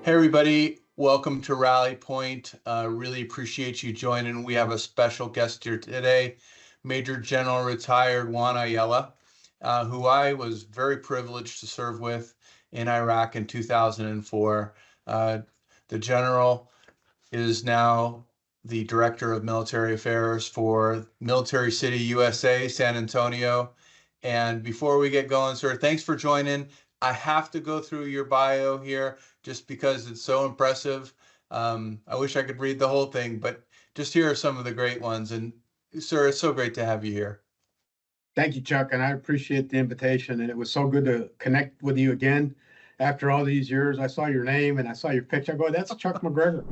Hey everybody, welcome to RallyPoint. Really appreciate you joining. We have a special guest here today, Major General retired Juan Ayala, who I was very privileged to serve with in Iraq in 2004. The general is now the Director of Military Affairs for Military City USA, San Antonio. And before we get going, sir, thanks for joining. I have to go through your bio here just because it's so impressive. I wish I could read the whole thing, but just here are some of the great ones. And sir, it's so great to have you here. Thank you, Chuck, and I appreciate the invitation. And it was so good to connect with you again after all these years. I saw your name and I saw your picture. I go, that's Chuck McGregor.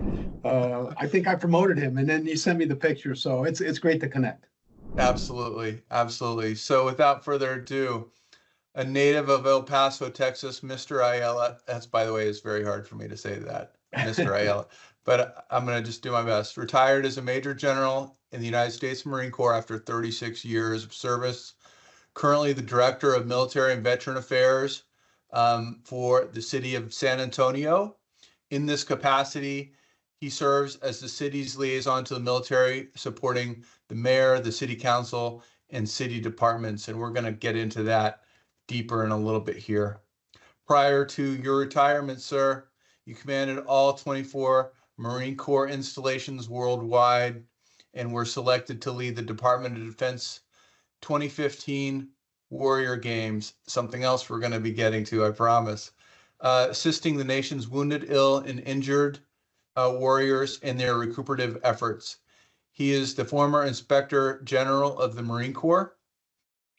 I think I promoted him, and then you sent me the picture. So it's great to connect. Absolutely, absolutely. So without further ado, a native of El Paso, Texas, Mr. Ayala. That's, by the way, is very hard for me to say that, Mr. Ayala, but I'm going to just do my best. Retired as a Major General in the United States Marine Corps after 36 years of service. Currently the Director of Military and Veteran Affairs for the city of San Antonio. In this capacity, he serves as the city's liaison to the military, supporting the mayor, the city council, and city departments. And we're going to get into that deeper in a little bit here. Prior to your retirement, sir, you commanded all 24 Marine Corps installations worldwide and were selected to lead the Department of Defense 2015 Warrior Games, something else we're going to be getting to, I promise, assisting the nation's wounded, ill, and injured warriors in their recuperative efforts. He is the former Inspector General of the Marine Corps,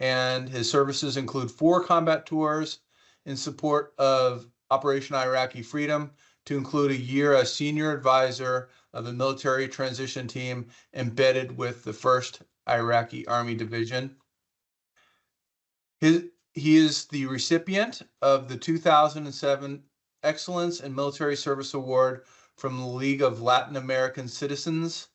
and his services include 4 combat tours in support of Operation Iraqi Freedom, to include a year as senior advisor of the military transition team embedded with the 1st Iraqi Army Division. He is the recipient of the 2007 Excellence in Military Service Award from the League of Latin American Citizens,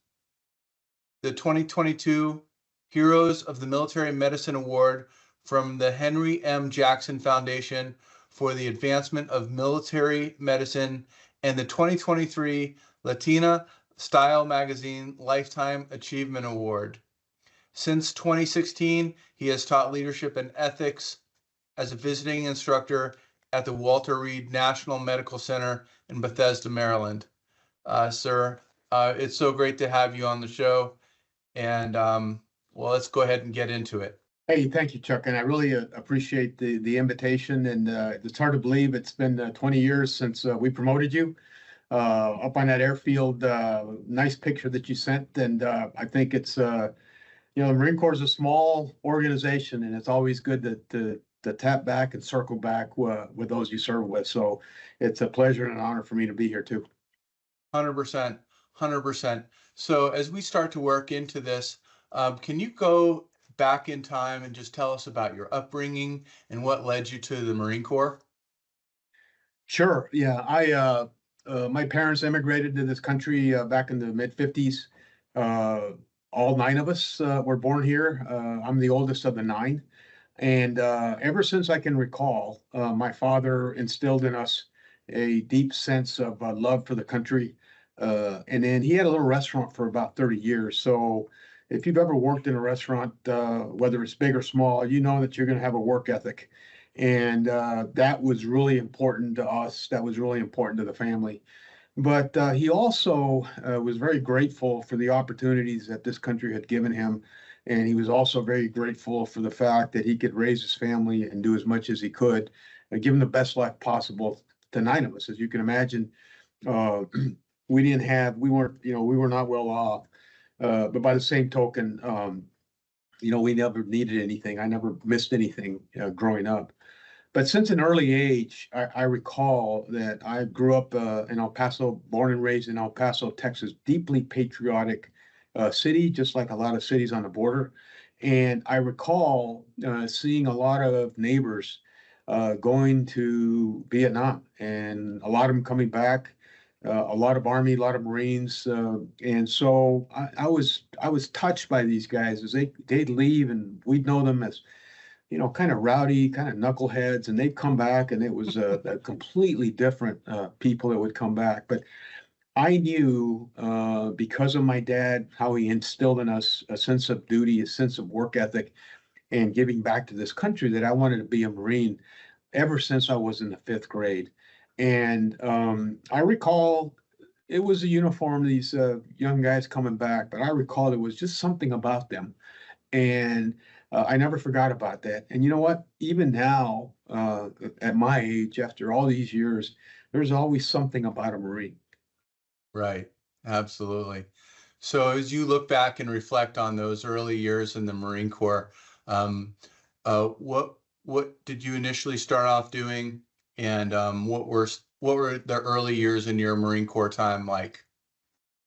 the 2022 Heroes of the Military Medicine Award from the Henry M. Jackson Foundation for the Advancement of Military Medicine, and the 2023 Latina Style Magazine Lifetime Achievement Award. Since 2016, he has taught leadership and ethics as a visiting instructor at the Walter Reed National Medical Center in Bethesda, Maryland. Sir, it's so great to have you on the show. And well, let's go ahead and get into it. Hey, thank you, Chuck, and I really appreciate the invitation. And it's hard to believe it's been 20 years since we promoted you up on that airfield. Nice picture that you sent, and I think it's the Marine Corps is a small organization, and it's always good to tap back and circle back with those you serve with. So it's a pleasure and an honor for me to be here too. 100%, 100%. So as we start to work into this, can you go back in time and just tell us about your upbringing and what led you to the Marine Corps? Sure. Yeah, my parents immigrated to this country back in the mid-50s. All 9 of us were born here. I'm the oldest of the 9. And ever since I can recall, my father instilled in us a deep sense of love for the country. And then he had a little restaurant for about 30 years. So if you've ever worked in a restaurant, whether it's big or small, you know that you're going to have a work ethic. And that was really important to us. That was really important to the family. But he also was very grateful for the opportunities that this country had given him. And he was also very grateful for the fact that he could raise his family and do as much as he could, and give him the best life possible to 9 of us. As you can imagine, we were not well off. But by the same token, we never needed anything. I never missed anything growing up. But since an early age, I recall that I grew up in El Paso, born and raised in El Paso, Texas, deeply patriotic city, just like a lot of cities on the border. And I recall seeing a lot of neighbors going to Vietnam, and a lot of them coming back. A lot of Army, a lot of Marines, and so I was touched by these guys as they'd leave, and we'd know them as kind of rowdy, kind of knuckleheads, and they'd come back, and it was a completely different people that would come back. But I knew because of my dad, how he instilled in us a sense of duty, a sense of work ethic, and giving back to this country, that I wanted to be a Marine ever since I was in the fifth grade. And I recall it was a uniform, these young guys coming back, but I recall there was just something about them. And I never forgot about that. And you know what? Even now, at my age, after all these years, there's always something about a Marine. Right. Absolutely. So as you look back and reflect on those early years in the Marine Corps, um, what did you initially start off doing, and what were the early years in your Marine Corps time like?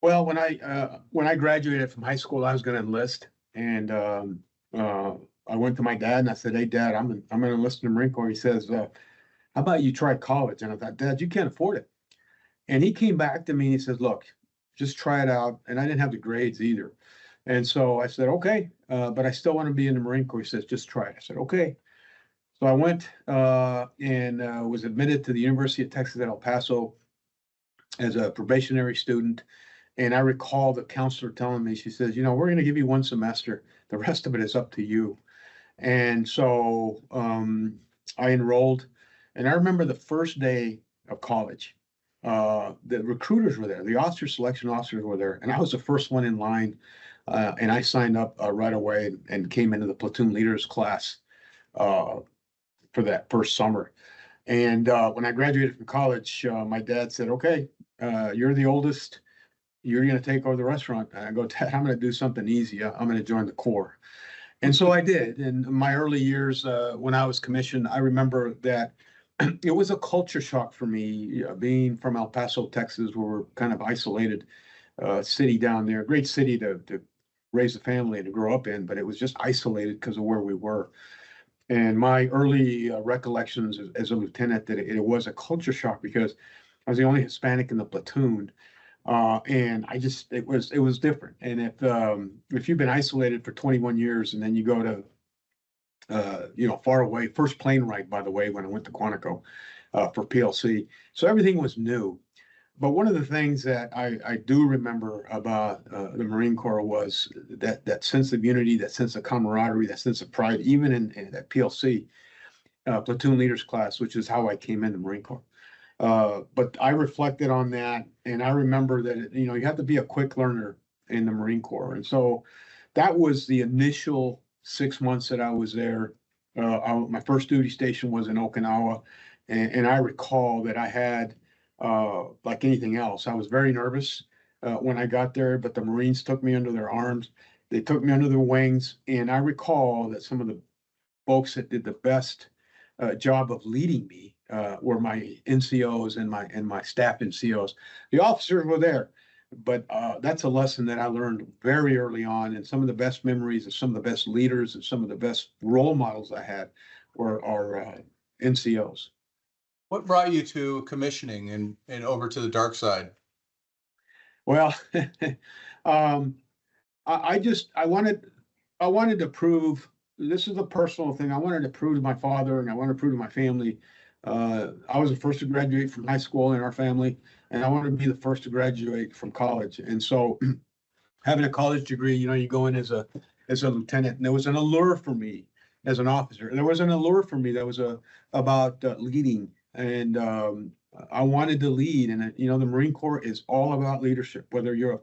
Well, when I graduated from high school, I was going to enlist, and I went to my dad and I said, "Hey, Dad, I'm going to enlist in the Marine Corps." He says, "How about you try college?" And I thought, "Dad, you can't afford it." And he came back to me and he says, "Look, just try it out." And I didn't have the grades either, and so I said, "Okay, but I still want to be in the Marine Corps." He says, "Just try it." I said, "Okay." So I went and was admitted to the University of Texas at El Paso as a probationary student. And I recall the counselor telling me, she says, "We're going to give you one semester. The rest of it is up to you." And so I enrolled. And I remember the first day of college, the recruiters were there, the officer selection officers were there. And I was the first one in line. And I signed up right away and came into the platoon leaders class for that first summer. And when I graduated from college, my dad said, "Okay, you're the oldest. You're going to take over the restaurant." And I go, "Dad, I'm going to do something easy. I'm going to join the Corps." And so I did. In my early years, when I was commissioned, I remember that it was a culture shock for me, being from El Paso, Texas, where we're kind of isolated city down there, great city to raise a family and to grow up in, but it was just isolated because of where we were. And my early recollections as a lieutenant, that it was a culture shock because I was the only Hispanic in the platoon. And it was different. And if you've been isolated for 21 years and then you go to, far away, first plane ride, by the way, when I went to Quantico, for PLC. So everything was new. But one of the things that I do remember about the Marine Corps was that sense of unity, that sense of camaraderie, that sense of pride, even in that PLC, platoon leaders class, which is how I came in the Marine Corps. But I reflected on that, and I remember that, you have to be a quick learner in the Marine Corps. And so that was the initial 6 months that I was there. My first duty station was in Okinawa, and I recall that I had, like anything else, I was very nervous when I got there, but the Marines took me under their arms. They took me under their wings, and I recall that some of the folks that did the best job of leading me were my NCOs and my staff NCOs. The officers were there, but that's a lesson that I learned very early on. And some of the best memories of some of the best leaders and some of the best role models I had were our NCOs. What brought you to commissioning and over to the dark side? Well, um, I wanted to prove, this is a personal thing. I wanted to prove to my father and I wanted to prove to my family. I was the first to graduate from high school in our family, and I wanted to be the first to graduate from college. And so having a college degree, you go in as a lieutenant, and there was an allure for me as an officer. There was an allure for me that was about leading, and I wanted to lead. And the Marine Corps is all about leadership. Whether you're a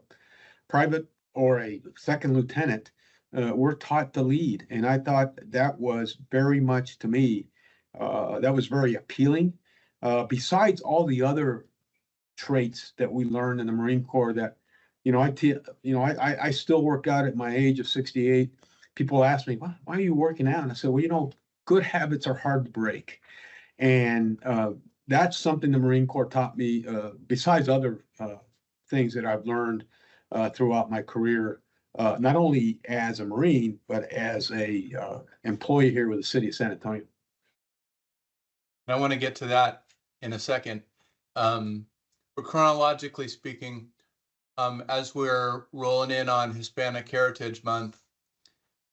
private or a second lieutenant, we're taught to lead, and I thought that was very much, to me, that was very appealing. Besides all the other traits that we learned in the Marine Corps, that I still work out at my age of 68. People ask me, why are you working out? And I said, well, good habits are hard to break, and that's something the Marine Corps taught me. Besides other things that I've learned throughout my career, not only as a Marine, but as a employee here with the city of San Antonio. And I want to get to that in a second. But chronologically speaking, as we're rolling in on Hispanic Heritage Month,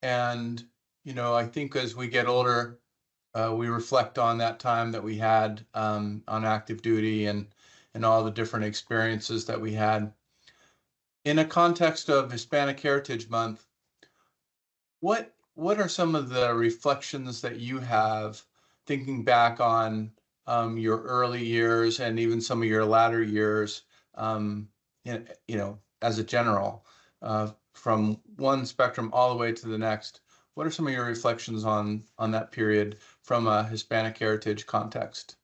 and I think as we get older, we reflect on that time that we had on active duty and all the different experiences that we had. In a context of Hispanic Heritage Month, what are some of the reflections that you have thinking back on your early years and even some of your latter years, as a general, from one spectrum all the way to the next? What are some of your reflections on that period from a Hispanic heritage context?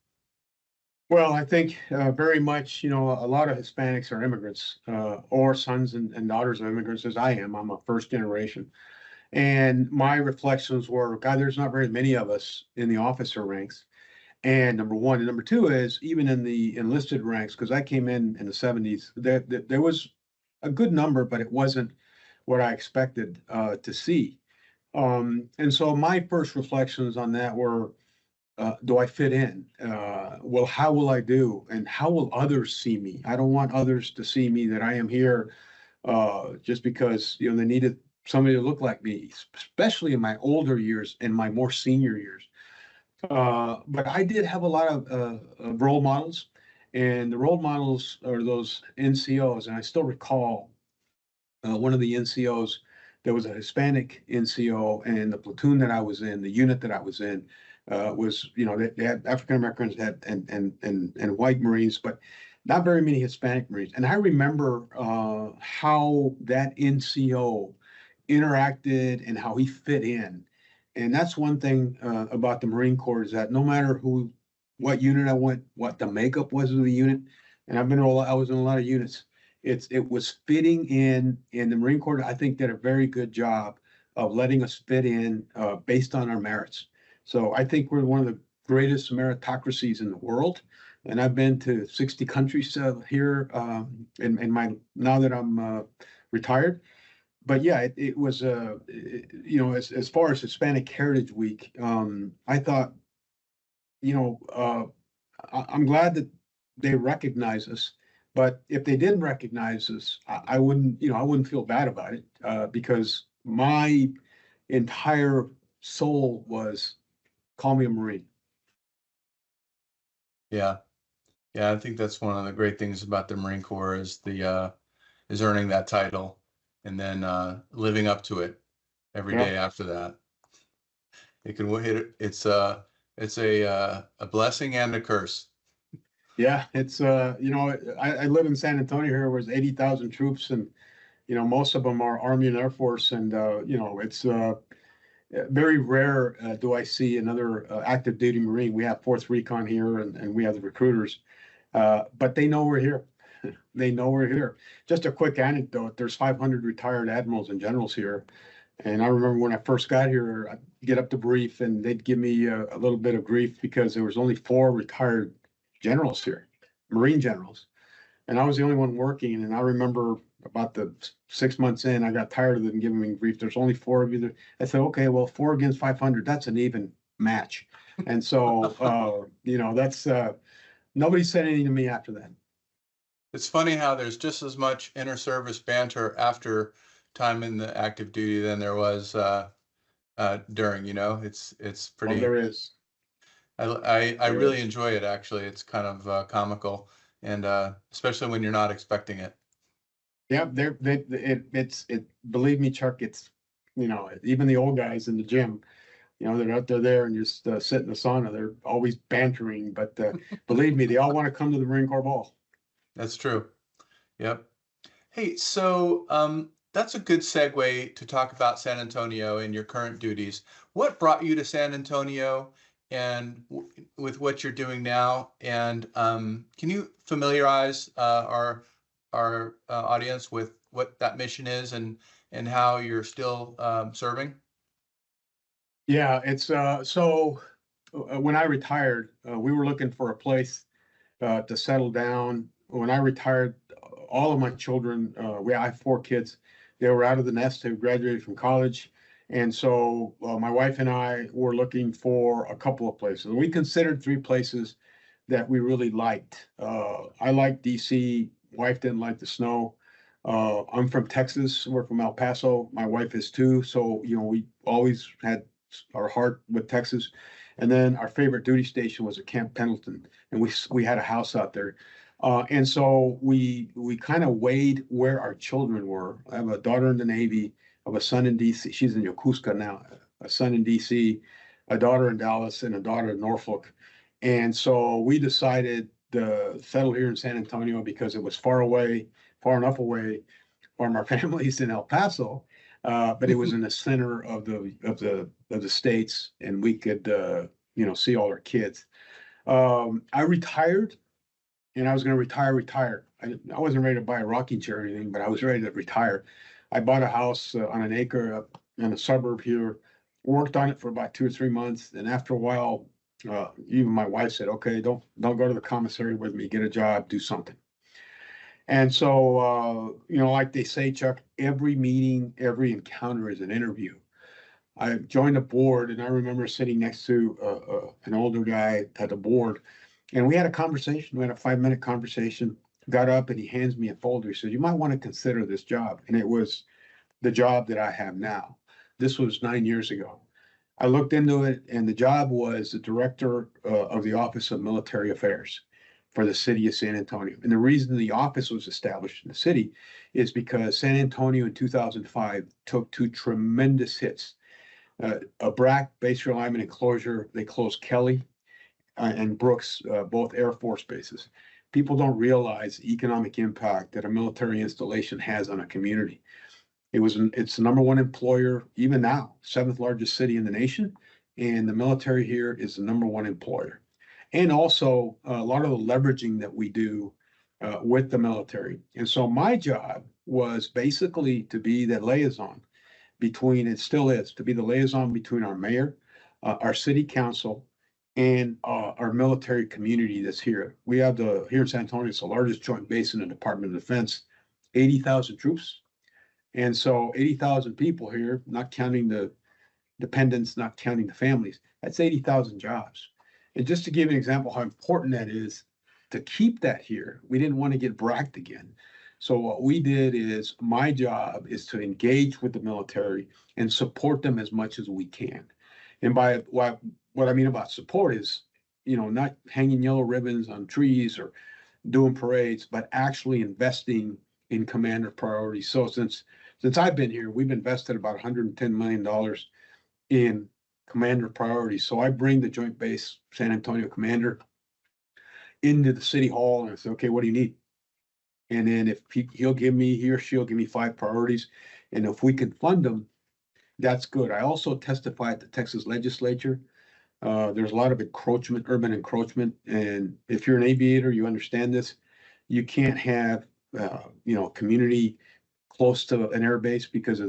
Well, I think very much, a lot of Hispanics are immigrants or sons and daughters of immigrants, as I am. I'm a first generation. And my reflections were, God, there's not very many of us in the officer ranks. And number one. And number two is even in the enlisted ranks, because I came in the 70s, there was a good number, but it wasn't what I expected to see. And so my first reflections on that were, do I fit in? Well, how will I do? And how will others see me? I don't want others to see me that I am here just because they needed somebody to look like me, especially in my older years and my more senior years. But I did have a lot of role models, and the role models are those NCOs. And I still recall one of the NCOs. There was a Hispanic NCO, and the platoon that I was in, the unit that I was in, was they had African Americans had and white Marines, but not very many Hispanic Marines. And I remember how that NCO interacted and how he fit in. And that's one thing about the Marine Corps, is that no matter what unit I went, what the makeup was of the unit, and I was in a lot of units. It was fitting in, and the Marine Corps, I think, did a very good job of letting us fit in based on our merits. So I think we're one of the greatest meritocracies in the world. And I've been to 60 countries here in my now that I'm retired. But yeah, it was as far as Hispanic Heritage Week, I thought, I'm glad that they recognize us. But if they didn't recognize us, I wouldn't feel bad about it because my entire soul was, call me a Marine. Yeah. Yeah, I think that's one of the great things about the Marine Corps is earning that title and then living up to it every Yeah. day after that. It can hit it. It's a blessing and a curse. Yeah, it's I live in San Antonio here, where there's 80,000 troops, and most of them are Army and Air Force, and it's very rare do I see another active duty Marine. We have 4th Recon here, and we have the recruiters, but they know we're here. They know we're here. Just a quick anecdote: there's 500 retired admirals and generals here, and I remember when I first got here, I'd get up to brief, and they'd give me a little bit of grief because there was only 4 retired generals here, Marine generals, and I was the only one working. And I remember about the 6 months in, I got tired of them giving me grief. There's only 4 of you there. I said, okay, well, 4 against 500, that's an even match. And so, that's nobody said anything to me after that. It's funny how there's just as much inter-service banter after time in the active duty than there was during. It's pretty. There is. I really enjoy it, actually. It's kind of comical, and especially when you're not expecting it. Yeah, believe me, Chuck, it's even the old guys in the gym, they're out there and just sit in the sauna. They're always bantering, but believe me, they all want to come to the Marine Corps ball. That's true. Yep. Hey, so that's a good segue to talk about San Antonio and your current duties. What brought you to San Antonio, and with what you're doing now? And can you familiarize our audience with what that mission is and how you're still serving? Yeah, it's so when I retired, we were looking for a place to settle down. When I retired, all of my children, I have 4 kids. They were out of the nest. They graduated from college. And so my wife and I were looking for a couple of places. We considered 3 places that we really liked. I liked DC. Wife didn't like the snow. I'm from Texas. We're from El Paso. My wife is too. So, we always had our heart with Texas. And then our favorite duty station was at Camp Pendleton, and we had a house out there. And so we kind of weighed where our children were. I have a daughter in the Navy, I have a son in DC. She's in Yokosuka now, a son in DC, a daughter in Dallas, and a daughter in Norfolk. And so we decided to settle here in San Antonio because it was far away, far enough away from our families in El Paso, but it was in the center of the states, and we could see all our kids. I retired, and I was going to retire. I wasn't ready to buy a rocking chair or anything, but I was ready to retire. I bought a house on an acre up in a suburb here, worked on it for about 2 or 3 months, and after a while, even my wife said, "Okay, don't go to the commissary with me. Get a job, do something." And so, like they say, Chuck, every meeting, every encounter is an interview. I joined a board, and I remember sitting next to an older guy at the board, and we had a conversation. We had a 5-minute conversation. Got up, and he hands me a folder. He said, "You might want to consider this job." And it was the job that I have now. This was 9 years ago. I looked into it, and the job was the director of the Office of Military Affairs for the city of San Antonio. And the reason the office was established in the city is because San Antonio in 2005 took 2 tremendous hits. A BRAC, base realignment and closure. They closed Kelly and Brooks, both Air Force bases. People don't realize the economic impact that a military installation has on a community. It's the number 1 employer, even now, 7th largest city in the nation, and the military here is the number 1 employer. And also a lot of the leveraging that we do with the military. And so my job was basically to be the liaison between, it still is, to be the liaison between our mayor, our city council, and our military community that's here. We have here in San Antonio, it's the largest joint base in the Department of Defense, 80,000 troops. And so 80,000 people here, not counting the dependents, not counting the families, that's 80,000 jobs. And just to give you an example how important that is to keep that here, we didn't want to get bragged again. So what we did is, my job is to engage with the military and support them as much as we can. And by what I mean about support is, not hanging yellow ribbons on trees or doing parades, but actually investing in commander priorities. So since I've been here, we've invested about $110 million in commander priorities. So I bring the Joint Base San Antonio commander into the city hall and I say, "Okay, what do you need?" And then if he or she'll give me 5 priorities, and if we can fund them, that's good. I also testify at the Texas legislature. There's a lot of encroachment, urban encroachment, and if you're an aviator, you understand this. You can't have community close to an air base because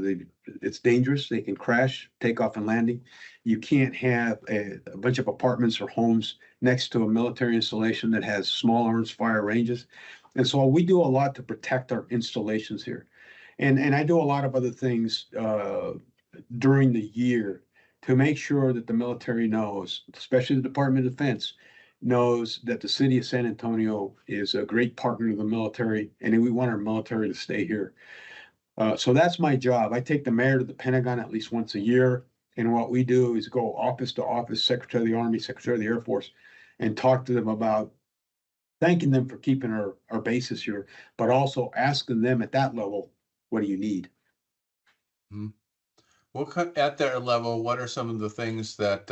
it's dangerous. They can crash, takeoff and landing. You can't have a bunch of apartments or homes next to a military installation that has small arms fire ranges. And so we do a lot to protect our installations here. And I do a lot of other things during the year to make sure that the military knows, especially the Department of Defense, knows that the city of San Antonio is a great partner to the military, and we want our military to stay here. So that's my job. I take the mayor to the Pentagon at least once a year. And what we do is go office to office, Secretary of the Army, Secretary of the Air Force, and talk to them about thanking them for keeping our bases here, but also asking them at that level, what do you need? At their level, what are some of the things that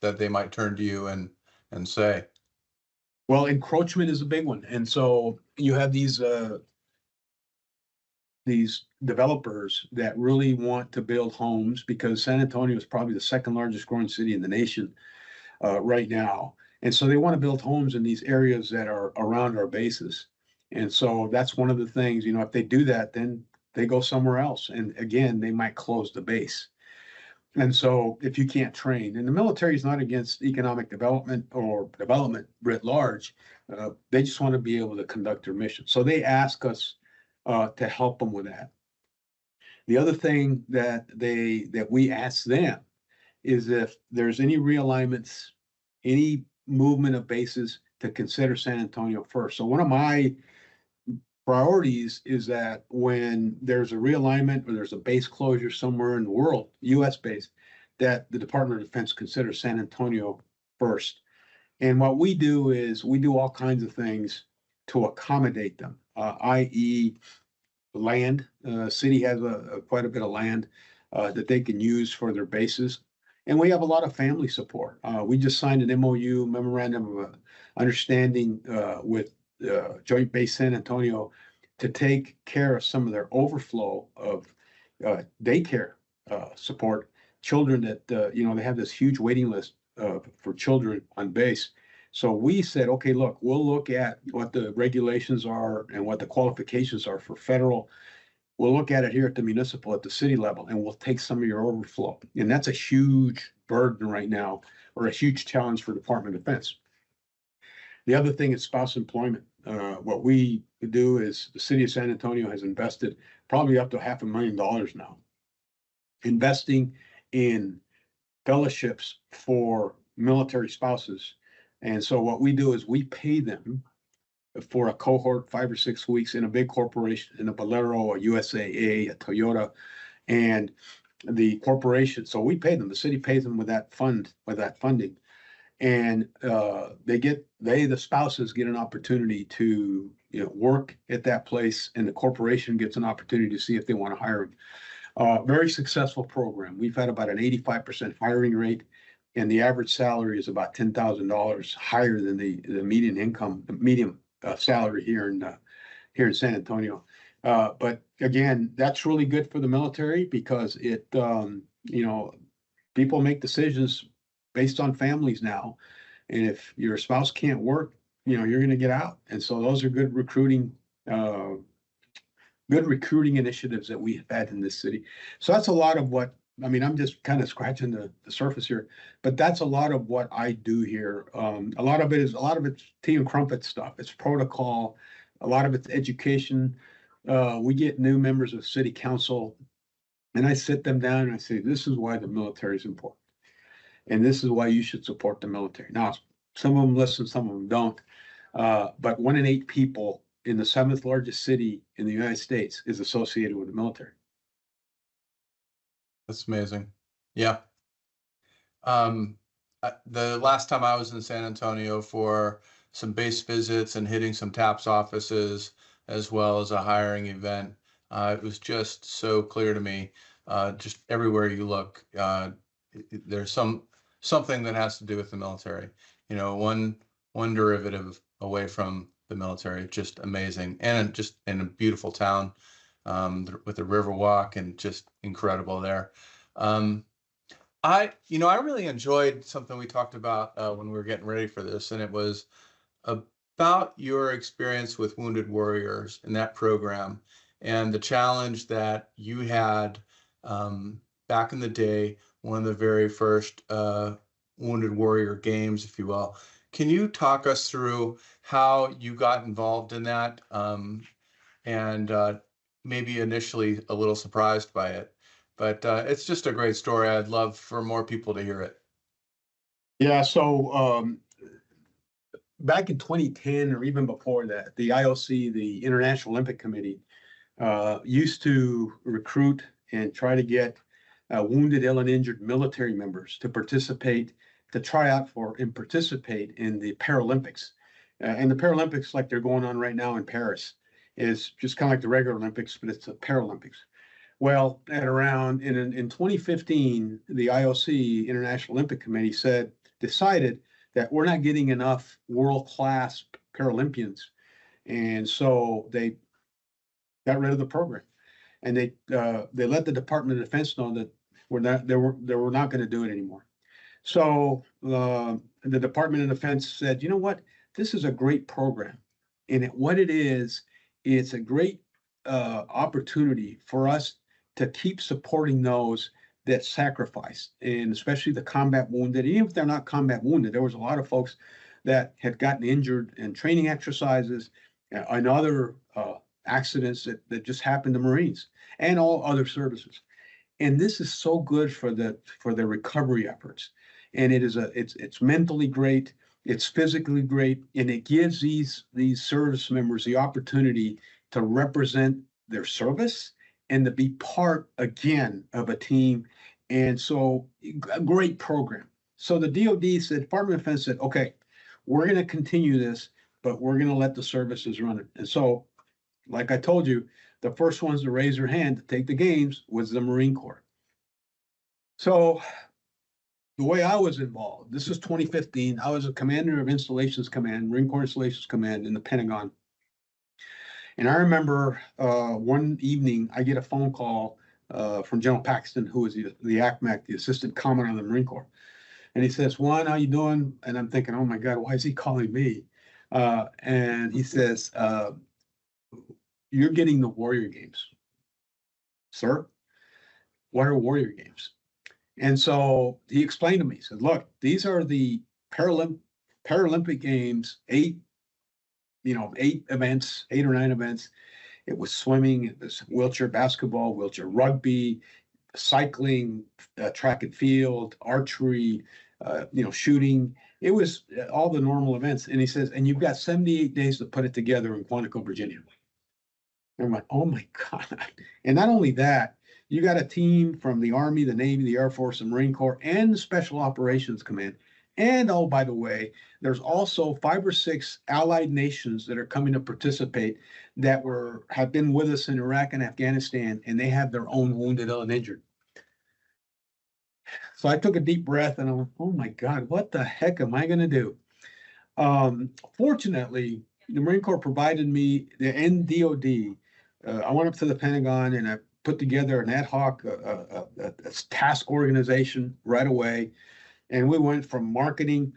they might turn to you and say? Well, encroachment is a big one. And so you have these developers that really want to build homes, because San Antonio is probably the 2nd largest growing city in the nation right now. And so they want to build homes in these areas that are around our bases. And so that's one of the things, if they do that, then they go somewhere else. And again, they might close the base. And so if you can't train, and the military is not against economic development or development writ large, they just want to be able to conduct their mission. So they ask us to help them with that. The other thing that we ask them is if there's any realignments, any movement of bases, to consider San Antonio first. So one of my priorities is that when there's a realignment or there's a base closure somewhere in the world, US base, that the Department of Defense considers San Antonio first. And what we do is we do all kinds of things to accommodate them, i.e. land. City has quite a bit of land that they can use for their bases. And we have a lot of family support. We just signed an MOU, memorandum of understanding with Joint Base San Antonio to take care of some of their overflow of daycare support. Children that, they have this huge waiting list for children on base. So we said, okay, look, we'll look at what the regulations are and what the qualifications are for federal. We'll look at it here at the municipal, at the city level, and we'll take some of your overflow. And that's a huge burden right now, or a huge challenge for Department of Defense. The other thing is spouse employment. What we do is the city of San Antonio has invested probably up to $500,000 now, investing in fellowships for military spouses. And so what we do is we pay them for a cohort, 5 or 6 weeks in a big corporation, in a Bolero, a USAA, a Toyota, and the corporation. So we pay them. The city pays them with that funding, and the spouses get an opportunity to work at that place, and the corporation gets an opportunity to see if they want to hire them. Very successful program. We've had about an 85% hiring rate, and the average salary is about $10,000 higher than the median salary here in San Antonio. But again, that's really good for the military because it, people make decisions based on families now. And if your spouse can't work, you're going to get out. And so those are good recruiting initiatives that we have had in this city. So that's a lot of what, I'm just kind of scratching the surface here, but that's a lot of what I do here. A lot of it's tea and crumpet stuff. It's protocol. A lot of it's education. We get new members of city council, and I sit them down and I say, this is why the military is important. And this is why you should support the military. Now, some of them listen, some of them don't. But 1 in 8 people in the 7th largest city in the United States is associated with the military. That's amazing. Yeah. The last time I was in San Antonio for some base visits and hitting some TAPS offices, as well as a hiring event, it was just so clear to me, just everywhere you look, there's something that has to do with the military. One derivative away from the military, just amazing, and just in a beautiful town. With the Riverwalk, and just incredible there. I really enjoyed something we talked about when we were getting ready for this, and it was about your experience with Wounded Warriors in that program and the challenge that you had back in the day, one of the very first Wounded Warrior games, if you will. Can you talk us through how you got involved in that, and maybe initially a little surprised by it, but it's just a great story. I'd love for more people to hear it. Yeah, so back in 2010 or even before that, the IOC, the International Olympic Committee, used to recruit and try to get wounded, ill, and injured military members to try out for and participate in the Paralympics. And the Paralympics, like they're going on right now in Paris, is just kind of like the regular Olympics, but it's the Paralympics. Well, in 2015, the IOC, International Olympic Committee, decided that we're not getting enough world-class Paralympians, and so they got rid of the program, and they let the Department of Defense know that they were not going to do it anymore. So the Department of Defense said, you know what, this is a great program, and what it is, it's a great opportunity for us to keep supporting those that sacrifice, and especially the combat wounded. Even if they're not combat wounded, there was a lot of folks that had gotten injured in training exercises and other accidents that just happened to Marines and all other services. And this is so good for the recovery efforts. And it's mentally great, it's physically great, and it gives these service members the opportunity to represent their service and to be part again of a team. And so a great program. So the DOD said, Department of Defense said, okay, we're going to continue this, but we're going to let the services run it. And so, like I told you, the first ones to raise their hand to take the games was the Marine Corps. So the way I was involved, this was 2015. I was a commander of Installations Command, Marine Corps Installations Command in the Pentagon. And I remember one evening, I get a phone call from General Paxton, who was the ACMAC, the Assistant Commandant of the Marine Corps. And he says, Juan, how you doing? And I'm thinking, oh my God, why is he calling me? And he says, you're getting the Warrior Games. Sir, what are Warrior Games? And so he explained to me, he said, look, these are the Paralympic Games, 8 events, 8 or 9 events. It was swimming, it was wheelchair basketball, wheelchair rugby, cycling, track and field, archery, shooting. It was all the normal events. And he says, and you've got 78 days to put it together in Quantico, Virginia. And I'm like, oh my God. And not only that, you got a team from the Army, the Navy, the Air Force, the Marine Corps, and the Special Operations Command. And oh, by the way, there's also 5 or 6 allied nations that are coming to participate that have been with us in Iraq and Afghanistan, and they have their own wounded, ill, and injured. So I took a deep breath and I'm like, oh my God, what the heck am I going to do? Fortunately, the Marine Corps provided me the NDOD. I went up to the Pentagon and I put together an ad hoc a task organization right away. And we went from marketing,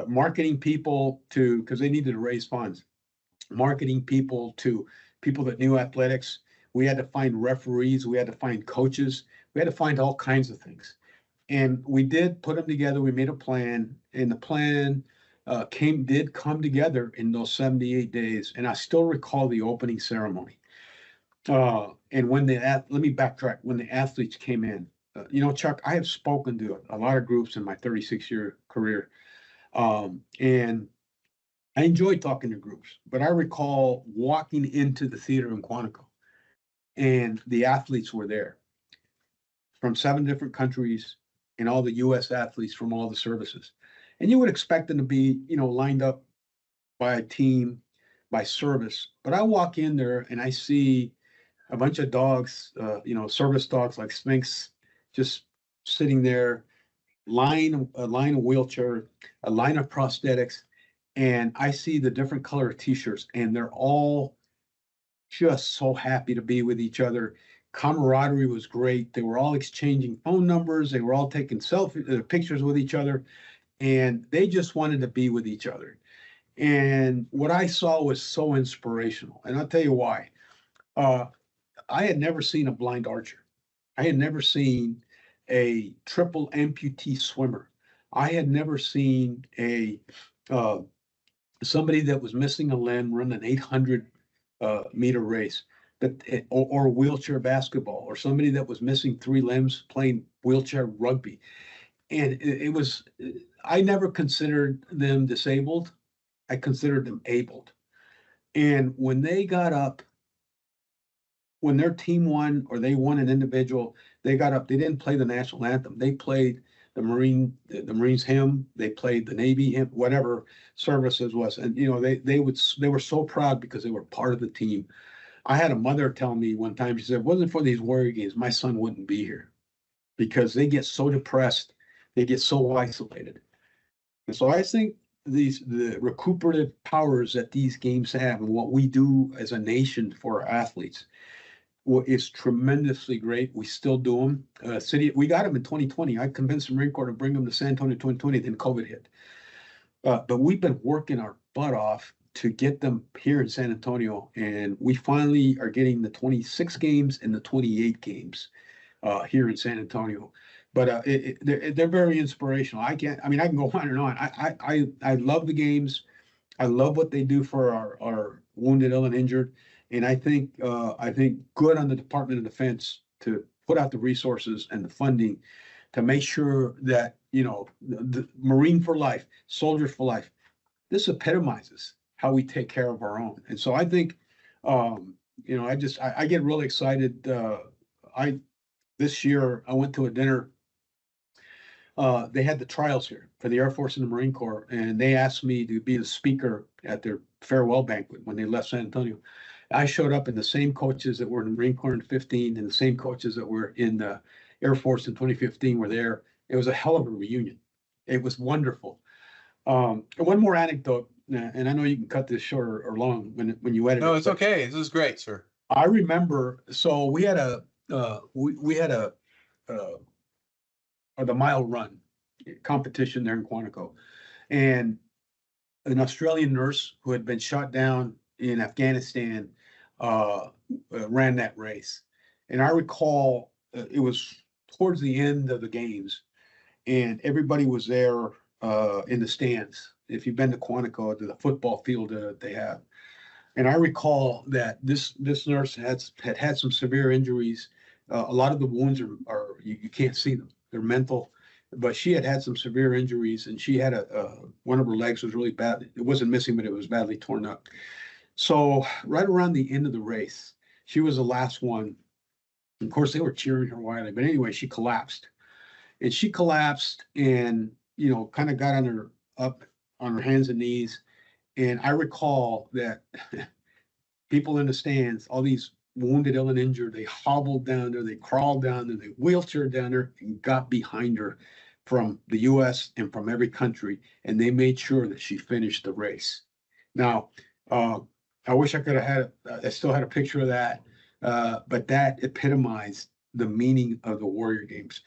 marketing people to, because they needed to raise funds, marketing people to people that knew athletics. We had to find referees. We had to find coaches. We had to find all kinds of things. And we did put them together. We made a plan, and the plan did come together in those 78 days. And I still recall the opening ceremony. And when let me backtrack, when the athletes came in, Chuck, I have spoken to a lot of groups in my 36-year career. And I enjoyed talking to groups, but I recall walking into the theater in Quantico and the athletes were there from 7 different countries and all the U.S. athletes from all the services. And you would expect them to be, lined up by a team, by service. But I walk in there and I see a bunch of dogs, service dogs like Sphinx, just sitting there, a line of wheelchair, a line of prosthetics, and I see the different color T-shirts, and they're all just so happy to be with each other. Camaraderie was great. They were all exchanging phone numbers. They were all taking pictures with each other, and they just wanted to be with each other. And what I saw was so inspirational, and I'll tell you why. I had never seen a blind archer. I had never seen a triple amputee swimmer. I had never seen somebody that was missing a limb run an 800 meter race, or wheelchair basketball, or somebody that was missing 3 limbs playing wheelchair rugby. And I never considered them disabled. I considered them abled. And when they got up, when their team won or they won an individual, they got up, they didn't play the national anthem. They played the Marines hymn, they played the Navy hymn, whatever services was. And, they were so proud because they were part of the team. I had a mother tell me one time, she said, if it wasn't for these Warrior Games, my son wouldn't be here, because they get so depressed, they get so isolated. And so I think the recuperative powers that these games have and what we do as a nation for our athletes is tremendously great. We still do them. We got them in 2020. I convinced the Marine Corps to bring them to San Antonio 2020, then COVID hit. But we've been working our butt off to get them here in San Antonio, and we finally are getting the 26 games and the 28 games here in San Antonio. But they're very inspirational. I can go on and on. I love the games. I love what they do for our wounded, ill, and injured. And I think good on the Department of Defense to put out the resources and the funding to make sure that, the Marine for life, soldiers for life, this epitomizes how we take care of our own. And so I think, you know, I get really excited. This year I went to a dinner. They had the trials here for the Air Force and the Marine Corps, and they asked me to be the speaker at their farewell banquet when they left San Antonio. I showed up, and the same coaches that were in the Marine Corps in 15 and the same coaches that were in the Air Force in 2015 were there. It was a hell of a reunion. It was wonderful. And one more anecdote, and I know you can cut this short or long when you edit it. No, it's okay. This is great, sir. I remember, so we had we had the mile run competition there in Quantico, and an Australian nurse who had been shot down in Afghanistan ran that race. And I recall it was towards the end of the games, and everybody was there in the stands. If you've been to Quantico, to the football field they have. And I recall that this nurse had some severe injuries. A lot of the wounds are you can't see them. They're mental, but she had some severe injuries, and she had one of her legs was really bad. It wasn't missing, but it was badly torn up. So right around the end of the race, she was the last one. Of course, they were cheering her wildly, but anyway, she collapsed, and you know, kind of got up on her hands and knees. And I recall that people in the stands, all these wounded, ill, and injured, they hobbled down there, they crawled down there, they wheelchaired down there and got behind her from the US and from every country. And they made sure that she finished the race. Now, I wish I could have had, I still had a picture of that, but that epitomized the meaning of the Warrior Games.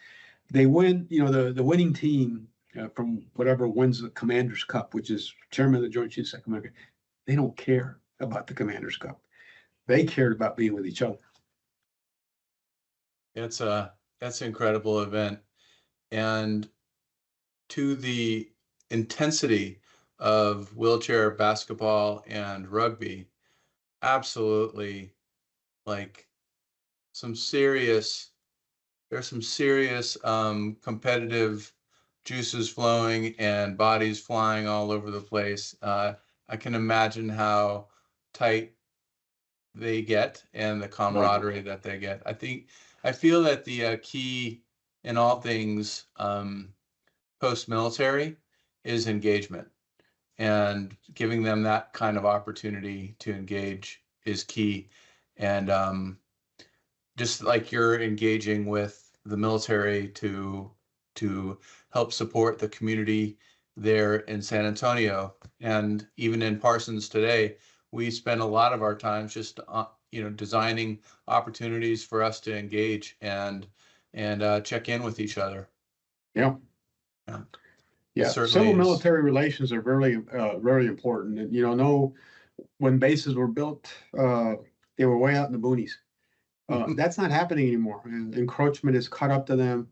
They win, you know, the winning team from whatever wins the Commander's Cup, which is chairman of the Joint Chiefs of America, they don't care about the Commander's Cup. They cared about being with each other. That's an incredible event. And to the intensity of wheelchair basketball and rugby, absolutely, like there's some serious competitive juices flowing and bodies flying all over the place. I can imagine how tight they get and the camaraderie that they get. I feel that the key in all things post-military is engagement, and giving them that kind of opportunity to engage is key. And just like you're engaging with the military to help support the community there in San Antonio, and even in Parsons today, we spend a lot of our time just you know, designing opportunities for us to engage and check in with each other. Yeah. Yeah. Civil military relations are very important. And, you know, when bases were built, they were way out in the boonies. That's not happening anymore. And encroachment is caught up to them.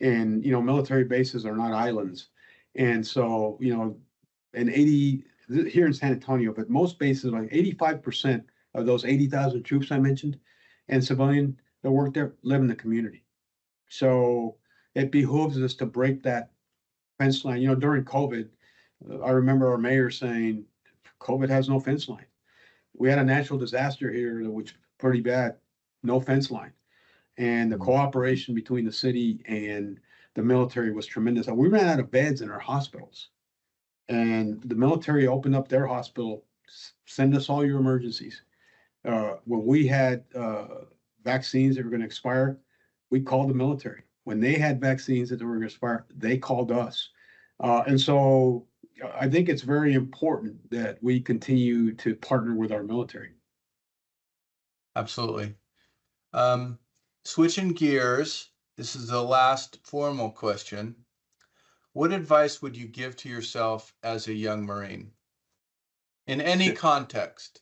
And, you know, military bases are not islands. And so, you know, here in San Antonio, but most bases, like 85% of those 80,000 troops I mentioned and civilian that work there live in the community. So it behooves us to break that fence line. You know, during COVID, I remember our mayor saying, COVID has no fence line. We had a natural disaster here, which was pretty bad, no fence line. And the cooperation between the city and the military was tremendous. We ran out of beds in our hospitals. And the military opened up their hospital, send us all your emergencies. When we had vaccines that were going to expire, we called the military. When they had vaccines that were going to expire, they called us. And so I think it's very important that we continue to partner with our military. Absolutely. Switching gears, this is the last formal question. What advice would you give to yourself as a young Marine in any context?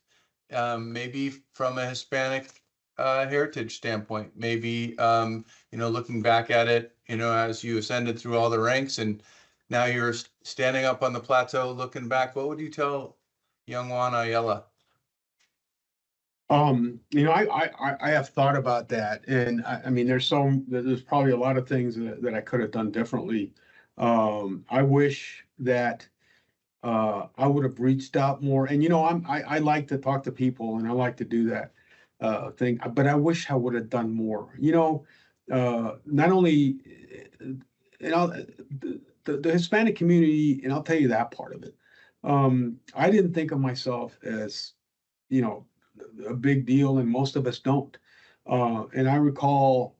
Maybe from a Hispanic heritage standpoint, maybe, you know, looking back at it, you know, as you ascended through all the ranks and now you're standing up on the plateau looking back, what would you tell young Juan Ayala? You know, I have thought about that, and I mean, there's probably a lot of things that I could have done differently. I wish that I would have reached out more. And, I like to talk to people and I like to do that thing, but I wish I would have done more, not only, and the Hispanic community, and I'll tell you that part of it. I didn't think of myself as, you know, a big deal, and most of us don't. And I recall,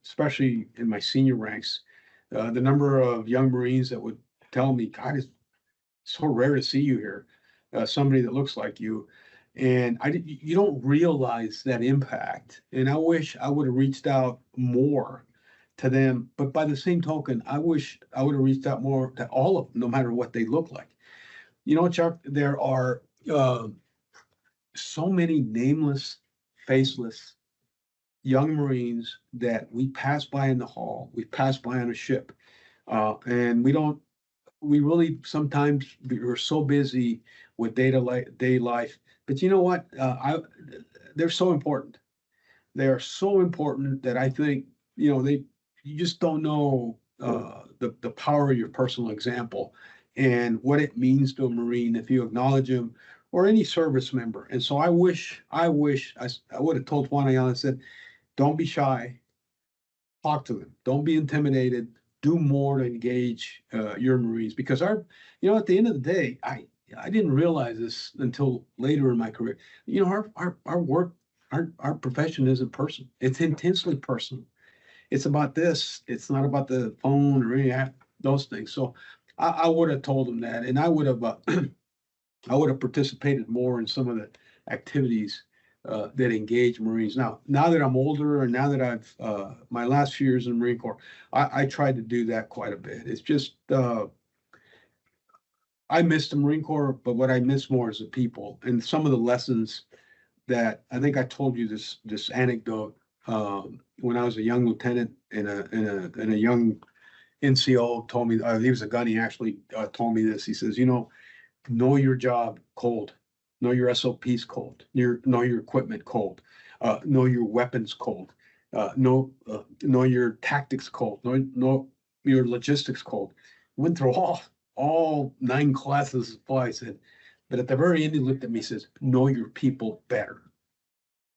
especially in my senior ranks, the number of young Marines that would tell me, God, it's so rare to see you here, somebody that looks like you. And you don't realize that impact. And I wish I would have reached out more to them. But by the same token, I wish I would have reached out more to all of them, no matter what they look like. Chuck, there are so many nameless, faceless young Marines that we pass by in the hall, we pass by on a ship, and we really sometimes we're so busy with day life. But you know what? They're so important. They are so important that I think, you just don't know the power of your personal example and what it means to a Marine if you acknowledge him or any service member. And so I wish I would have told Juan Ayala and said, don't be shy, talk to them, don't be intimidated, do more to engage your Marines, because at the end of the day, I didn't realize this until later in my career. Our work, our profession isn't personal. It's intensely personal. It's about this. It's not about the phone or any of those things. So I would have told them that, and I would have I would have participated more in some of the activities that engage Marines. Now that I'm older, and now that I've my last few years in the Marine Corps, I tried to do that quite a bit. It's just I miss the Marine Corps, but what I miss more is the people and some of the lessons that I think I told you this anecdote when I was a young lieutenant, and a young NCO told me, he was a gunny, he actually told me this. He says, know your job cold, know your SOPs cold, know your equipment cold, know your weapons cold, know your tactics cold, know your logistics cold. Went through all 9 classes of supply. I said, but at the very end, he looked at me and says, know your people better.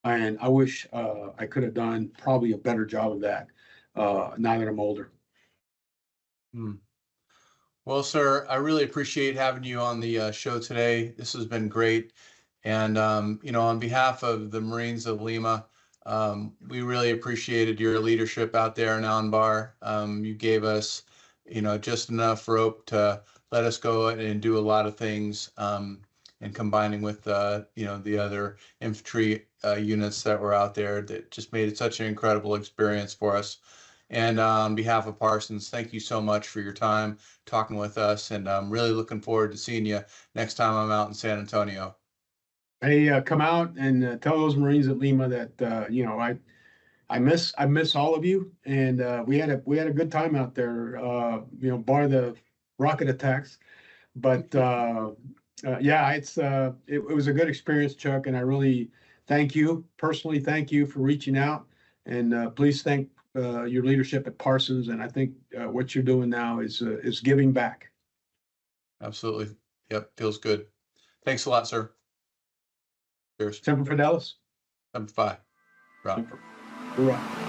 And I wish I could have done probably a better job of that now that I'm older. Hmm. Well, sir, I really appreciate having you on the show today. This has been great. And, on behalf of the Marines of Lima, we really appreciated your leadership out there in Anbar. You gave us, just enough rope to let us go and do a lot of things, and combining with, the other infantry units that were out there, that just made it such an incredible experience for us. And on behalf of Parsons, thank you so much for your time talking with us. And I'm really looking forward to seeing you next time I'm out in San Antonio. Hey, come out and tell those Marines at Lima that I miss all of you, and we had a good time out there. Bar the rocket attacks, but yeah, it was a good experience, Chuck, and I really personally thank you for reaching out, and please thank your leadership at Parsons. And I think what you're doing now is giving back. Absolutely. Yep. Feels good. Thanks a lot, sir. Cheers. Semper Fidelis. Semper Fi. Right. Right.